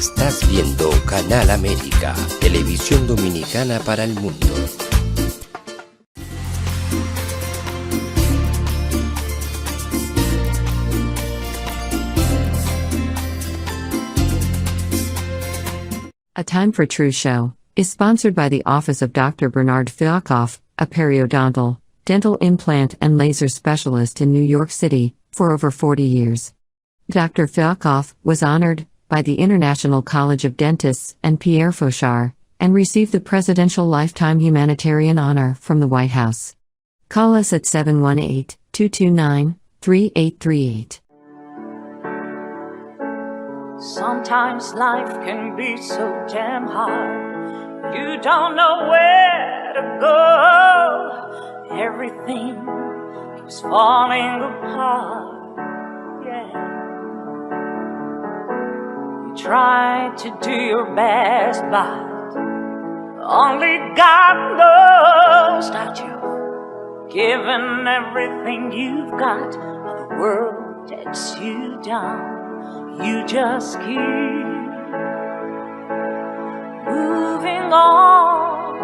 Estás viendo Canal América, televisión dominicana para el mundo. A Time for True show is sponsored by the Office of Dr. Bernard Fialkoff, a periodontal, dental implant and laser specialist in New York City, for over 40 years. Dr. Fialkoff was honored by the International College of Dentists and Pierre Fauchard, and received the Presidential Lifetime Humanitarian Honor from the White House. Call us at 718-229-3838. Sometimes life can be so damn hard. You don't know where to go. Everything keeps falling apart. Yeah. You try to do your best, but only God knows that you've given everything you've got, but the world takes you down. You just keep moving on.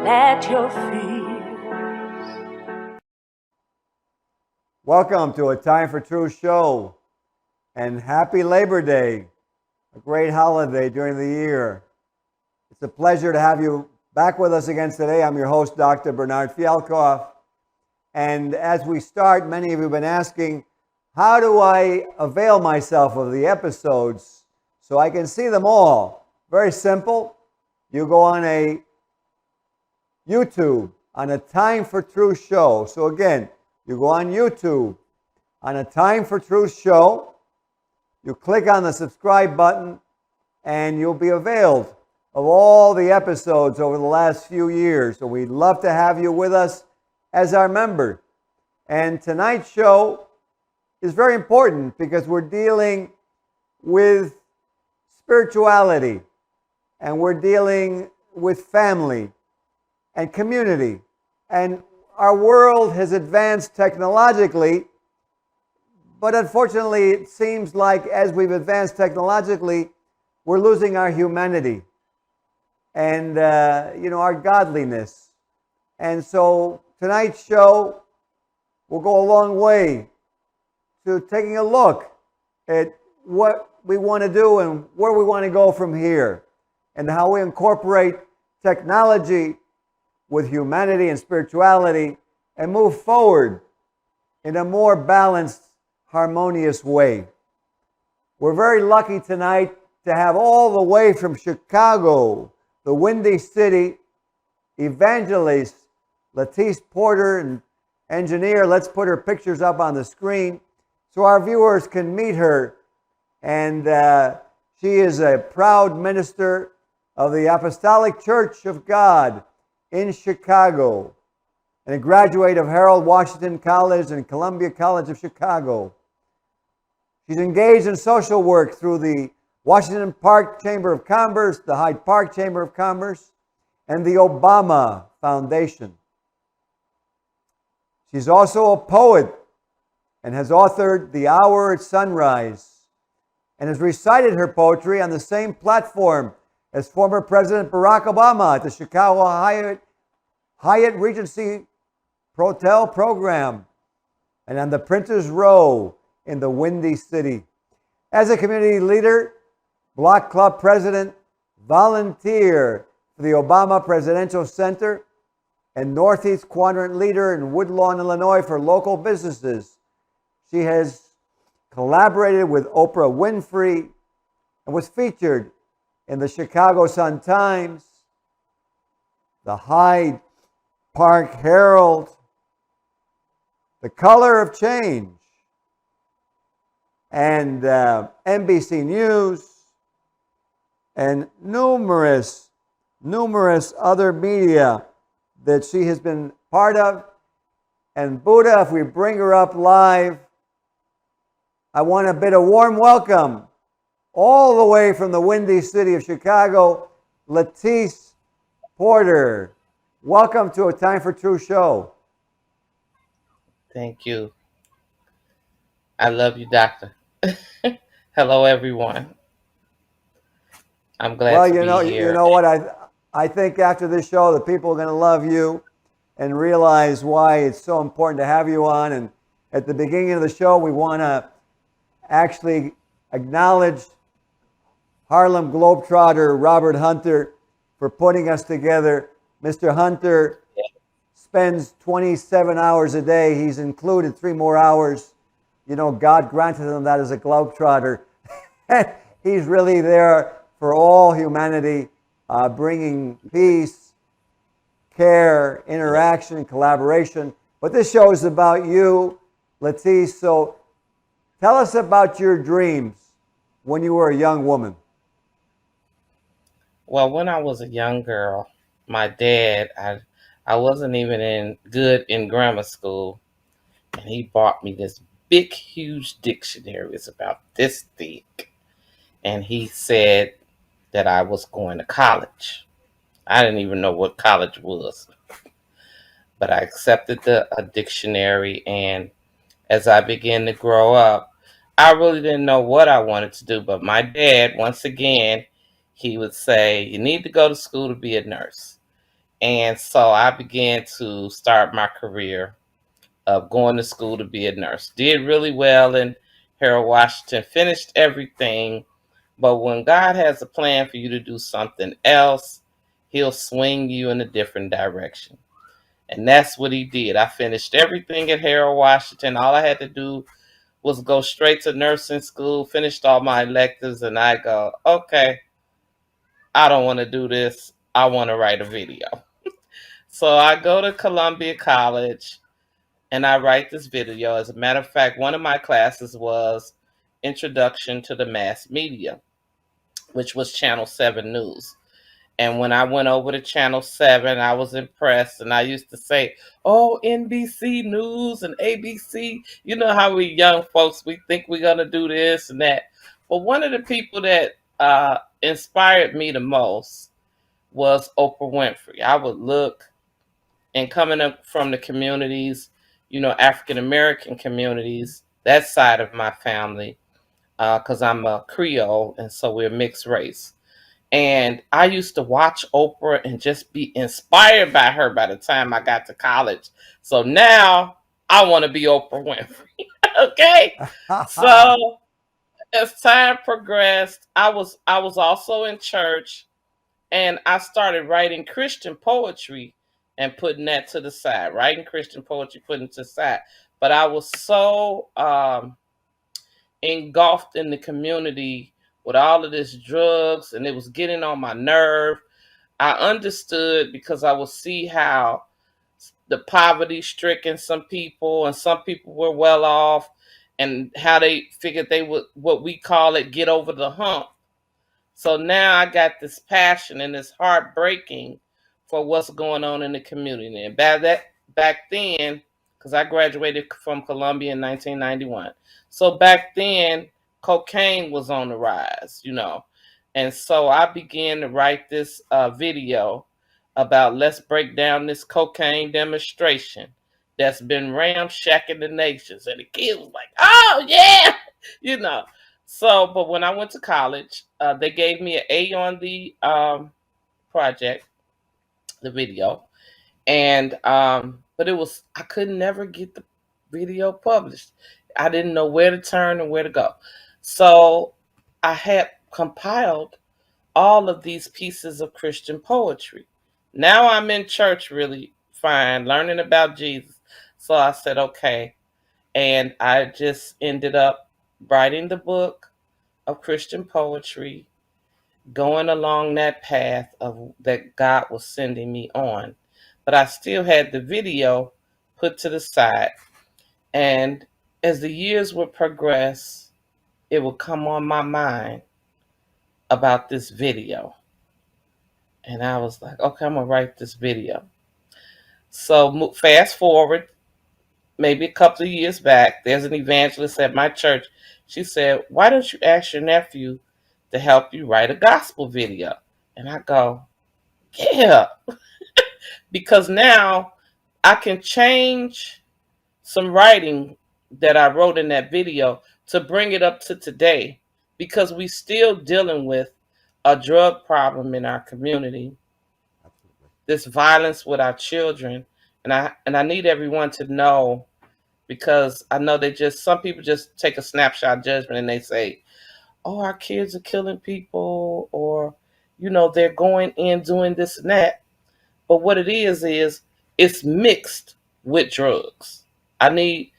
Let your fears. Welcome to A Time for True show, and happy Labor Day, a great holiday during the year. It's a pleasure to have you back with us again today. I'm your host, Dr. Bernard Fialkoff. And as we start, many of you have been asking, how do I avail myself of the episodes so I can see them all? Very simple. You go on a YouTube on A Time for Truth show. So again, you go on YouTube on A Time for Truth show. You click on the subscribe button and you'll be availed of all the episodes over the last few years. So we'd love to have you with us as our member. And tonight's show is very important because we're dealing with spirituality, and we're dealing with family and community. And our world has advanced technologically, but unfortunately it seems like as we've advanced technologically, we're losing our humanity and our godliness. And so tonight's show will go a long way to taking a look at what we want to do and where we want to go from here, and how we incorporate technology with humanity and spirituality and move forward in a more balanced, harmonious way. We're very lucky tonight to have all the way from Chicago, the Windy City, Evangelist Latice Porter, and engineer. Let's put her pictures up on the screen so our viewers can meet her. And she is a proud minister of the Apostolic Church of God in Chicago, and a graduate of Harold Washington College and Columbia College of Chicago. She's engaged in social work through the Washington Park Chamber of Commerce, the Hyde Park Chamber of Commerce, and the Obama Foundation. She's also a poet and has authored The Hour at Sunrise, and has recited her poetry on the same platform as former President Barack Obama at the Chicago Hyatt Regency Hotel program, and on the Printers Row in the Windy City. As a community leader, Block Club president, volunteer for the Obama Presidential Center, and Northeast Quadrant leader in Woodlawn, Illinois for local businesses. She has collaborated with Oprah Winfrey and was featured in the Chicago Sun-Times, the Hyde Park Herald, The Color of Change, and NBC News, and numerous other media that she has been part of. And Buddha, if we bring her up live, I want to bid a warm welcome all the way from the Windy City of Chicago, Latice Porter. Welcome to A Time for True show. Thank you. I love you, Doctor. Hello, everyone. I'm glad Well, to be you here. know what? I think after this show, the people are going to love you and realize why it's so important to have you on. And at the beginning of the show, we want to actually acknowledge Harlem Globetrotter Robert Hunter for putting us together. Mr. Hunter spends 27 hours a day. He's included 3 more hours. You know, God granted him that as a Globetrotter. He's really there for all humanity, bringing peace, care, interaction, collaboration. But this show is about you, Latice. So tell us about your dreams when you were a young woman. Well, when I was a young girl, my dad, I wasn't even good in grammar school, and he bought me this big, huge dictionary. It's about this thick, and he said that I was going to college. I didn't even know what college was, but I accepted the dictionary, and as I began to grow up, I really didn't know what I wanted to do. But my dad, once again, he would say, "You need to go to school to be a nurse." And so I began to start my career of going to school to be a nurse. Did really well in Harold, Washington, finished everything. But when God has a plan for you to do something else, He'll swing you in a different direction. And that's what He did. I finished everything at Harold, Washington. All I had to do was go straight to nursing school, finished all my electives, and I go, okay, I don't want to do this. I want to write a video. So I go to Columbia College and I write this video. As a matter of fact, one of my classes was Introduction to the Mass Media, which was Channel 7 News. And when I went over to Channel 7, I was impressed. And I used to say, oh, NBC News and ABC. You know how we young folks, we think we're going to do this and that. But one of the people that inspired me the most was Oprah Winfrey. I would look, and coming up from the communities, African American communities, that side of my family, because I'm a Creole, and so we're mixed race. And I used to watch Oprah and just be inspired by her by the time I got to college. So now I want to be Oprah Winfrey. Okay. So as time progressed, I was also in church, and I started writing Christian poetry and putting that to the side. Writing Christian poetry, putting it to the side. But I was so engulfed in the community with all of this drugs, and it was getting on my nerve. I understood because I would see how the poverty stricken some people, and some people were well off, and how they figured they would, what we call it, get over the hump. So now I got this passion and this heartbreaking for what's going on in the community. And back then, because I graduated from Columbia in 1991. So back then, cocaine was on the rise. And so I began to write this video about let's break down this cocaine demonstration that's been ramshacking the nations. And the kids was like, oh, yeah, you know. So, but when I went to college, they gave me an A on the project, the video, and but I could never get the video published. I didn't know where to turn and where to go. So I had compiled all of these pieces of Christian poetry. Now I'm in church really fine, learning about Jesus. So I said, okay. And I just ended up writing the book of Christian poetry, going along that path of that God was sending me on. But I still had the video put to the side. And as the years would progress, it would come on my mind about this video. And I was like, okay, I'm going to write this video. So fast forward, maybe a couple of years back, there's an evangelist at my church. She said, why don't you ask your nephew to help you write a gospel video? And I go, yeah, because now I can change some writing that I wrote in that video to bring it up to today because we still dealing with a drug problem in our community, this violence with our children. And I need everyone to know, because I know some people just take a snapshot judgment and they say, oh, our kids are killing people, or, they're going in doing this and that. But what it is it's mixed with drugs. I need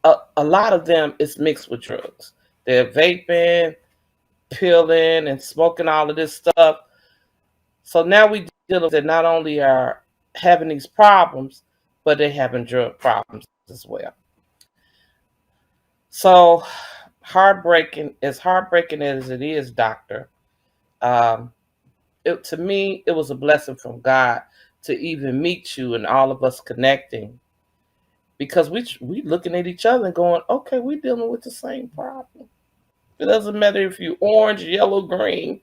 a lot of them is mixed with drugs. They're vaping, peeling, and smoking all of this stuff. So now we deal with that not only are having these problems, but they're having drug problems as well. So heartbreaking as it is, Doctor, to me, it was a blessing from God to even meet you and all of us connecting, because we looking at each other and going, okay, we dealing with the same problem. It doesn't matter if you orange, yellow, green,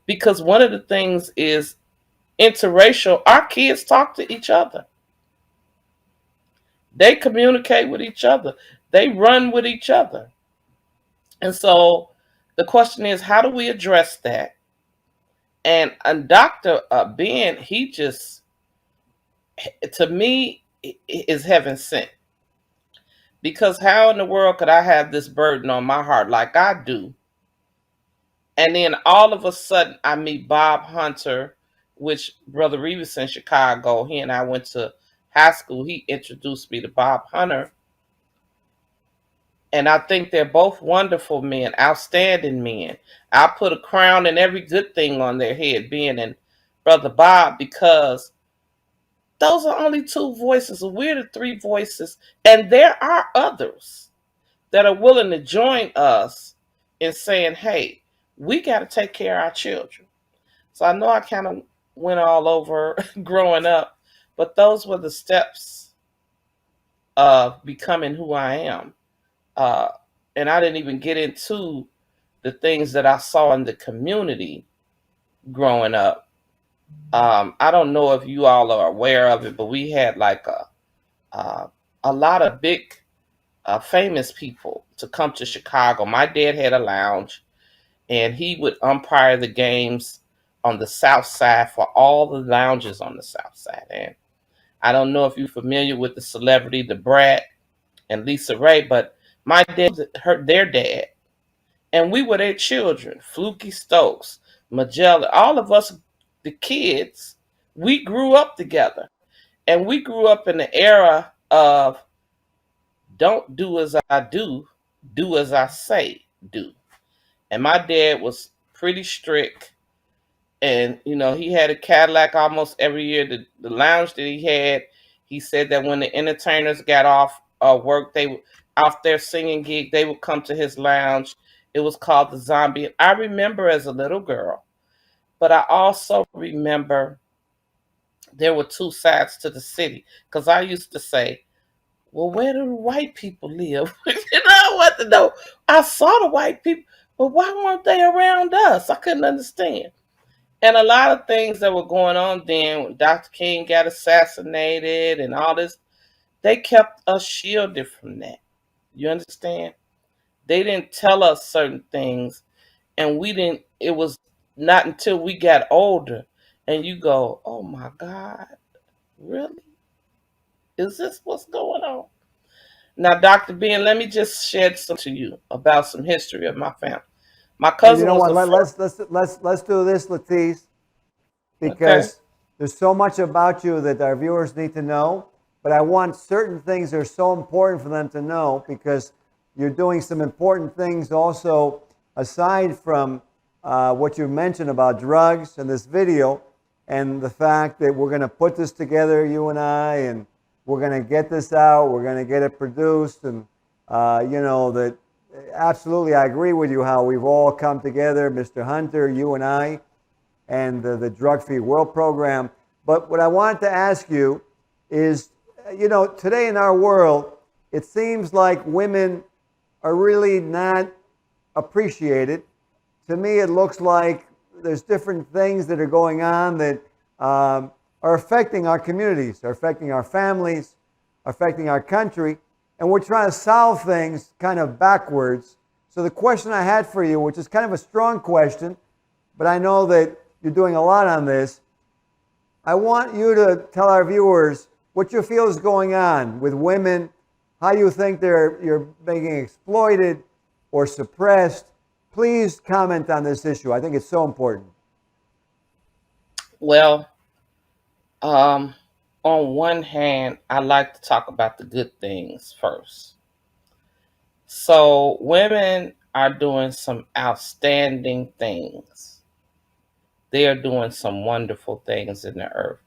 because one of the things is interracial. Our kids talk to each other. They communicate with each other. They run with each other. And so the question is, how do we address that? And Dr. Ben, he just, to me, is heaven sent. Because how in the world could I have this burden on my heart like I do? And then all of a sudden I meet Bob Hunter, which Brother Reeves in Chicago, he and I went to high school. He introduced me to Bob Hunter. And I think they're both wonderful men, outstanding men. I put a crown and every good thing on their head, being in Brother Bob, because those are only two voices. We're the three voices. And there are others that are willing to join us in saying, hey, we got to take care of our children. So I know I kind of went all over growing up, but those were the steps of becoming who I am. And I didn't even get into the things that I saw in the community growing up. I don't know if you all are aware of it, but we had like a lot of big famous people to come to Chicago. My dad had a lounge, and he would umpire the games on the South Side for all the lounges on the South Side. And I don't know if you're familiar with the celebrity, the Brat and Lisa Ray, but my dad was their dad, and we were their children. Fluky Stokes, Magellan, all of us, the kids, we grew up together. And we grew up in the era of don't do as I do as I say do. And my dad was pretty strict. And, he had a Cadillac almost every year. The lounge that he had, he said that when the entertainers got off work, off their singing gig, they would come to his lounge. It was called the Zombie. I remember as a little girl, but I also remember there were two sides to the city, because I used to say, well, where do the white people live? I want to know. I saw the white people, but why weren't they around us? I couldn't understand. And a lot of things that were going on then, when Dr. King got assassinated and all this, they kept us shielded from that. You understand? They didn't tell us certain things, and it was not until we got older and you go, oh my God, really? Is this what's going on? Now, Dr. Ben, let me just shed some to you about some history of my family. My cousin you know was what? Let's do this, Latice, because there's so much about you that our viewers need to know. But I want certain things that are so important for them to know, because you're doing some important things also aside from what you mentioned about drugs in this video, and the fact that we're going to put this together, you and I, and we're going to get this out, we're going to get it produced, and that absolutely I agree with you how we've all come together, Mr. Hunter, you and I, and the Drug Free World program. But what I wanted to ask you is, today in our world, it seems like women are really not appreciated. To me, it looks like there's different things that are going on that are affecting our communities, are affecting our families, affecting our country, and we're trying to solve things kind of backwards. So the question I had for you, which is kind of a strong question, but I know that you're doing a lot on this, I want you to tell our viewers what you feel is going on with women, how you think you're being exploited or suppressed. Please comment on this issue. I think it's so important. Well, on one hand, I like to talk about the good things first. So women are doing some outstanding things. They are doing some wonderful things in the earth.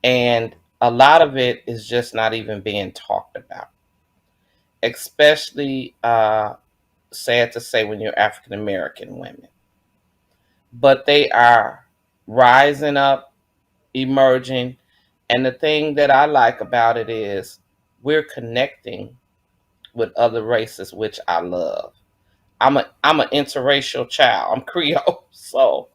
And a lot of it is just not even being talked about. Especially, sad to say, when you're African American women. But they are rising up, emerging. And the thing that I like about it is we're connecting with other races, which I love. I'm an interracial child. I'm Creole. So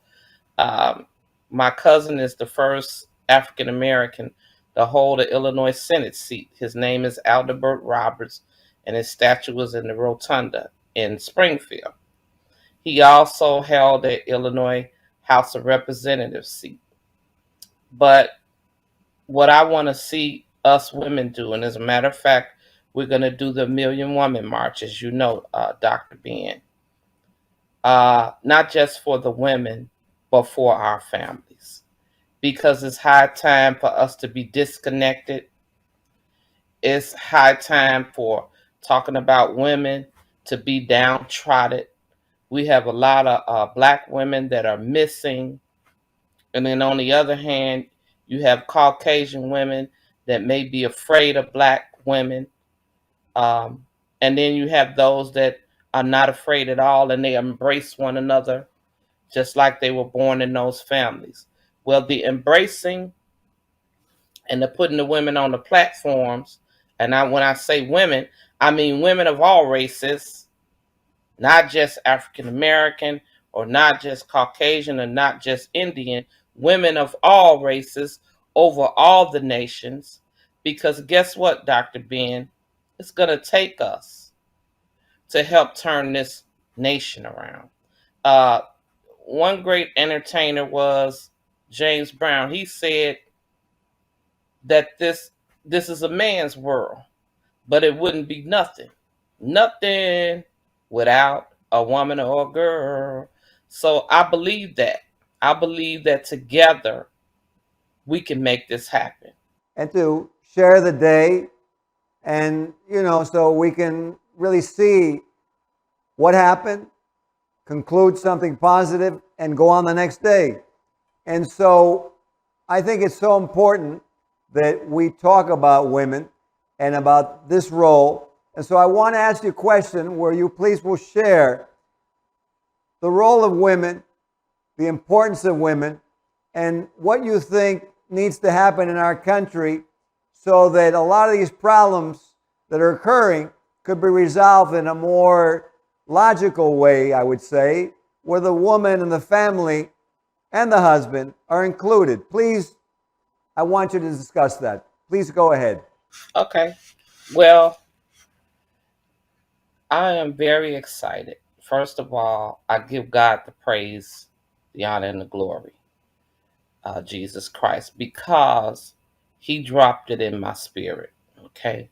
my cousin is the first African American to hold the Illinois Senate seat. His name is Aldebert Roberts, and his statue was in the Rotunda in Springfield. He also held the Illinois House of Representatives seat. But what I want to see us women do, and as a matter of fact, we're going to do the Million Woman March, as you know, Dr. Ben. Not just for the women, but for our families. Because it's high time for us to be disconnected. It's high time for talking about women to be downtrodden. We have a lot of black women that are missing. And then on the other hand, you have Caucasian women that may be afraid of black women. And then you have those that are not afraid at all, and they embrace one another just like they were born in those families. Well, the embracing and the putting the women on the platforms, and when I say women, I mean women of all races, not just African American or not just Caucasian or not just Indian, women of all races over all the nations. Because guess what, Dr. Ben? It's going to take us to help turn this nation around. One great entertainer was James Brown. He said that this is a man's world, but it wouldn't be nothing without a woman or a girl. So I believe that. I believe that together we can make this happen. And to share the day, and so we can really see what happened, conclude something positive, and go on the next day. And so I think it's so important that we talk about women and about this role. And so I want to ask you a question where you please will share the role of women, the importance of women, and what you think needs to happen in our country so that a lot of these problems that are occurring could be resolved in a more logical way, I would say, where the woman and the family and the husband are included. Please, I want you to discuss that. Please go ahead. Okay. Well, I am very excited. First of all, I give God the praise, the honor, and the glory, Jesus Christ, because he dropped it in my spirit, okay?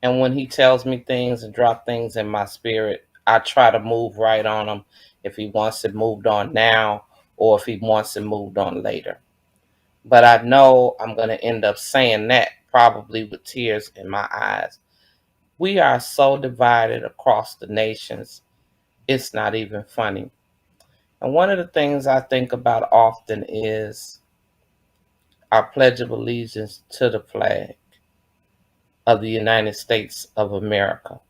And when he tells me things and drop things in my spirit, I try to move right on him if he wants it moved on now or if he wants it moved on later. But I know I'm going to end up saying that probably with tears in my eyes. We are so divided across the nations, it's not even funny. And one of the things I think about often is our Pledge of Allegiance to the flag of the United States of America.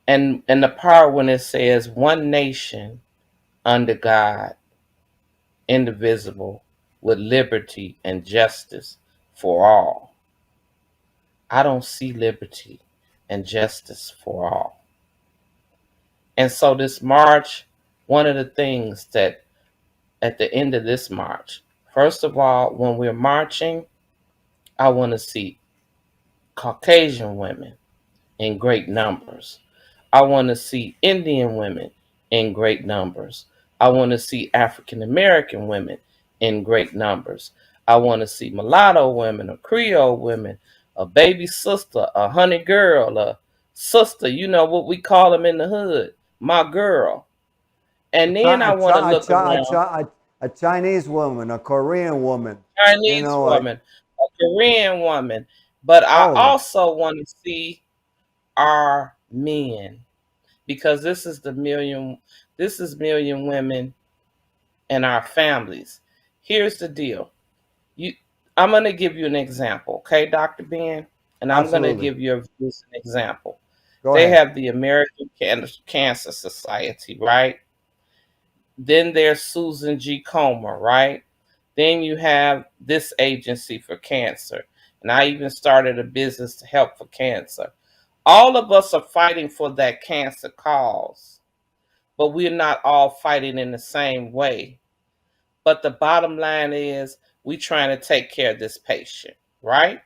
And the part when it says one nation under God, indivisible, with liberty and justice for all. I don't see liberty and justice for all. And so this march, one of the things that at the end of this march, first of all, when we're marching, I want to see Caucasian women in great numbers. I want to see Indian women in great numbers. I want to see African American women in great numbers. I want to see mulatto women, or Creole women, a baby sister, a honey girl, a sister, you know what we call them in the hood, my girl. And then I want to look around. A Chinese woman, a Korean woman, you Chinese know, woman, a Korean woman. But I all of them. also want to see our men, because this is million women and our families. Here's the deal. You I'm gonna give you an example, okay, Dr. Ben? And I'm gonna Absolutely. give you an example. Go They ahead. have the American Cancer Society, right? Then there's Susan G. Comer, right? Then you have this agency for cancer. And I even started a business to help for cancer. All of us are fighting for that cancer cause, but we're not all fighting in the same way. But the bottom line is we trying to take care of this patient, right?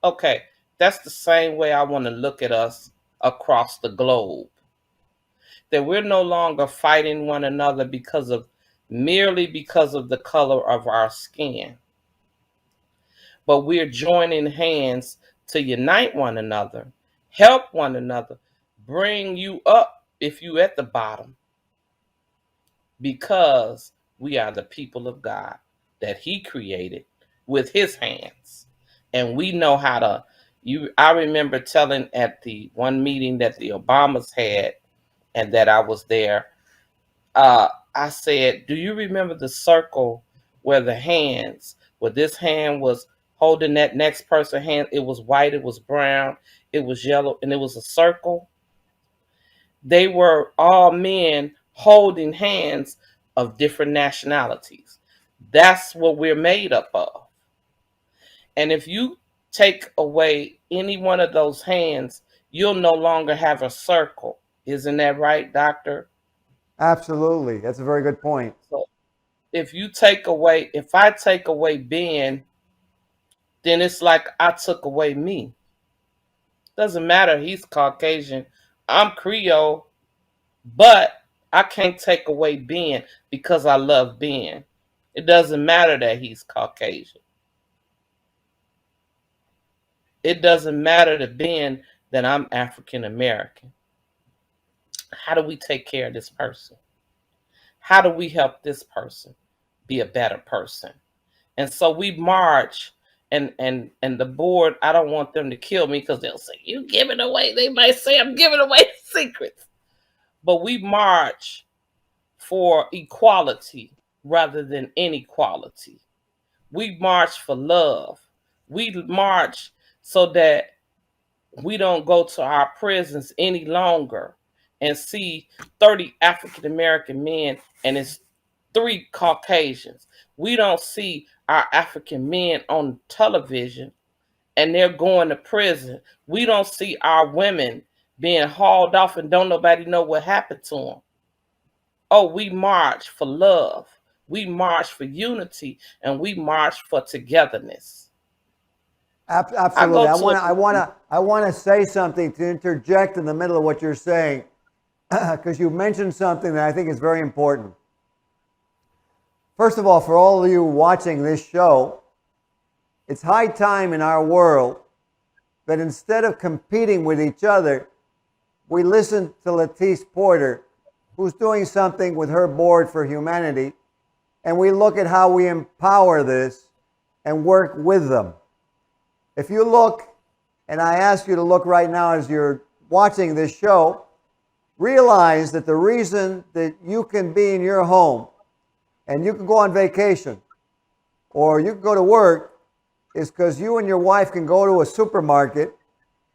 Okay, that's the same way I want to look at us across the globe. That we're no longer fighting one another merely because of the color of our skin, but we're joining hands to unite one another, help one another, bring you up if you at the bottom, because we are the people of God that he created with his hands. And we know how to I remember telling at the one meeting that the Obamas had and that I was there, I said, do you remember the circle where this hand was holding that next person's hand? It was white, it was brown, it was yellow, and it was a circle. They were all men holding hands of different nationalities. That's what we're made up of. And if you take away any one of those hands, you'll no longer have a circle. Isn't that right, Doctor? Absolutely. That's a very good point. So if I take away Ben, then it's like I took away me. Doesn't matter, he's Caucasian, I'm Creole, but I can't take away Ben because I love Ben. It doesn't matter that he's Caucasian. It doesn't matter to Ben that I'm African American. How do we take care of this person? How do we help this person be a better person? And so we march, and the board, I don't want them to kill me because they'll say, you giving away, they might say I'm giving away secrets. But we march for equality rather than inequality. We march for love. We march so that we don't go to our prisons any longer and see 30 African American men and it's 3 Caucasians. We don't see our African men on television and they're going to prison. We don't see our women being hauled off and don't nobody know what happened to them. Oh, we march for love. We march for unity, and we march for togetherness. Absolutely. I want to say something to interject in the middle of what you're saying, because you mentioned something that I think is very important. First of all, for all of you watching this show, it's high time in our world that instead of competing with each other, we listen to Latice Porter, who's doing something with her Board for Humanity, and we look at how we empower this and work with them. If you look, and I ask you to look right now as you're watching this show, realize that the reason that you can be in your home and you can go on vacation or you can go to work is because you and your wife can go to a supermarket,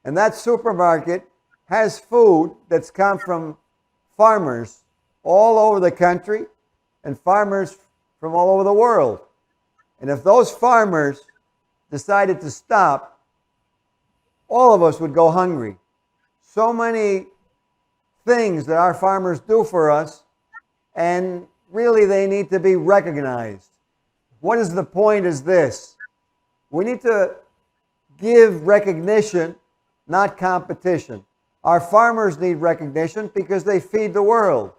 and that supermarket has food that's come from farmers all over the country and farmers from all over the world. And if those farmers decided to stop, all of us would go hungry. So many things that our farmers do for us, and really they need to be recognized. What is the point is this: we need to give recognition, not competition. Our farmers need recognition because they feed the world.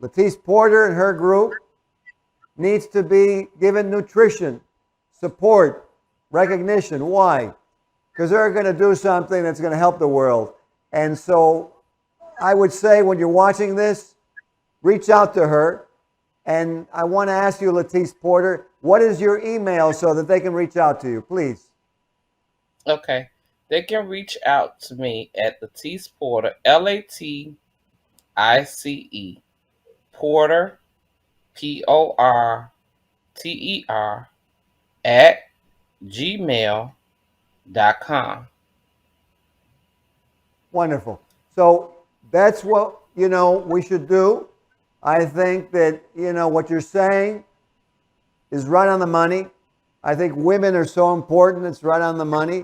Latice Porter and her group needs to be given nutrition, support, recognition. Why? Because they're going to do something that's going to help the world. And so I would say when you're watching this, reach out to her. And I want to ask you, Latice Porter, what is your email so that they can reach out to you, please? Okay. They can reach out to me at Latice Porter, Latice Porter, Porter, at gmail.com. Wonderful. So that's what, we should do. I think that, what you're saying is right on the money. I think women are so important. It's right on the money.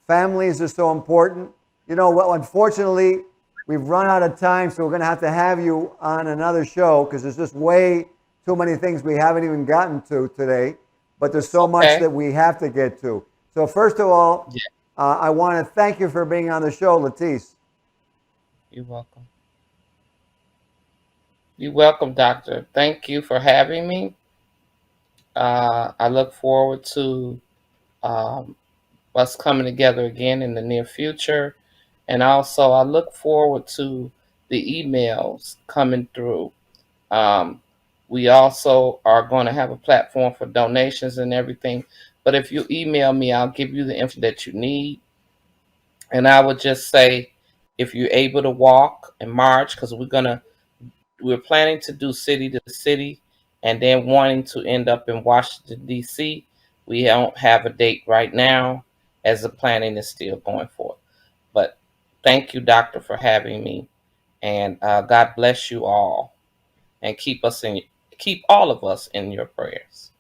Families are so important. Unfortunately, we've run out of time, so we're going to have you on another show because there's just way too many things we haven't even gotten to today. But there's so much that we have to get to. So first of all, I want to thank you for being on the show, Latice. You're welcome. You're welcome, Doctor. Thank you for having me. I look forward to us coming together again in the near future. And also, I look forward to the emails coming through. We also are going to have a platform for donations and everything. But if you email me, I'll give you the info that you need. And I would just say, if you're able to walk and march, because we're planning to do city to city and then wanting to end up in Washington, D.C. We don't have a date right now as the planning is still going forth. But thank you, Doctor, for having me. And God bless you all and keep all of us in your prayers.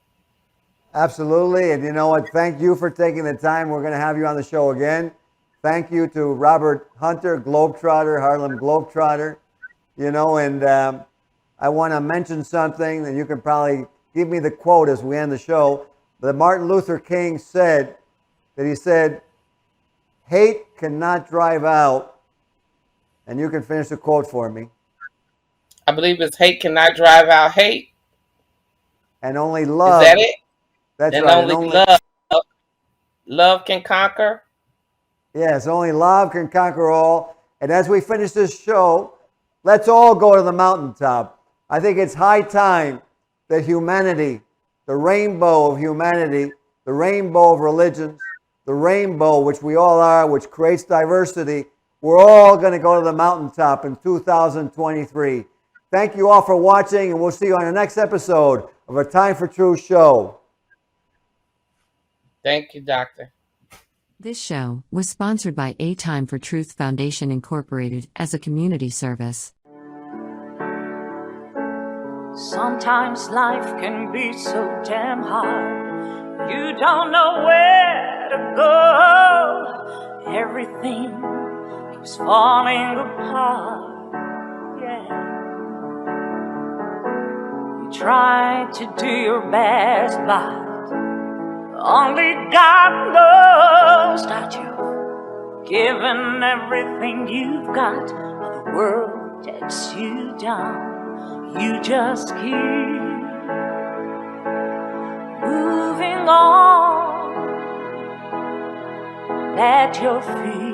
Absolutely. And you know what? Thank you for taking the time. We're going to have you on the show again. Thank you to Robert Hunter, Globetrotter, Harlem Globetrotter. And I want to mention something that you can probably give me the quote as we end the show. That Martin Luther King said, hate cannot drive out. And you can finish the quote for me. I believe it's hate cannot drive out hate. And only love. Is that it? That's and right. Only love can conquer. Yes, only love can conquer all. And as we finish this show, let's all go to the mountaintop. I think it's high time that humanity, the rainbow of humanity, the rainbow of religions, the rainbow which we all are, which creates diversity, we're all going to go to the mountaintop in 2023. Thank you all for watching, and we'll see you on the next episode of A Time for Truth show. Thank you, Doctor. This show was sponsored by A Time for Truth Foundation Incorporated as a community service. Sometimes life can be so damn hard. You don't know where to go. Everything keeps falling apart. Yeah. You try to do your best, but only God knows that you've given everything you've got. But the world takes you down. You just keep moving on. Let your feet